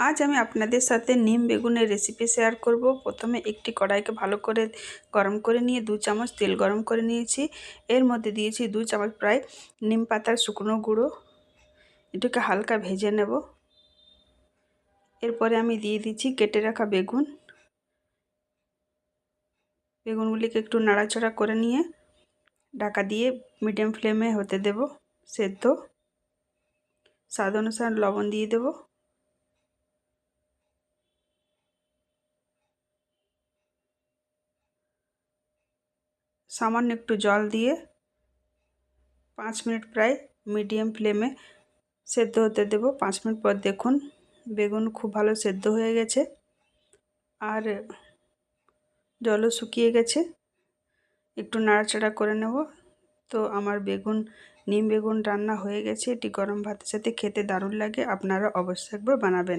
আজ আমি আপনাদের সাথে নিম বেগুনের রেসিপি শেয়ার করব। প্রথমে একটি কড়াইকে ভালো করে গরম করে নিয়ে 2 চামচ তেল গরম করে নিয়েছি। এর মধ্যে দিয়েছি 2 চামচ প্রায় নিম পাতার শুকনো গুঁড়ো। এটাকে হালকা ভেজে নেব। এরপরে আমি দিয়ে দিচ্ছি কেটে রাখা বেগুন। বেগুনগুলিকে একটু নাড়াচাড়া করে নিয়ে ঢাকা দিয়ে মিডিয়াম ফ্লেমে হতে দেব সেদ্ধ। স্বাদ অনুসারে লবণ দিয়ে দেব। সামান্য একটু জল দিয়ে 5 মিনিট প্রায় মিডিয়াম ফ্লেমে সেদ্ধ হতে দেব। 5 মিনিট পর দেখুন বেগুন খুব ভালো সেদ্ধ হয়ে গেছে আর জলও শুকিয়ে গেছে। একটু নাড়াচাড়া করে নেব। তো আমার নিম বেগুন রান্না হয়ে গেছে। এটি গরম ভাতের সাথে খেতে দারুণ লাগে। আপনারা অবশ্যই একবার বানাবেন।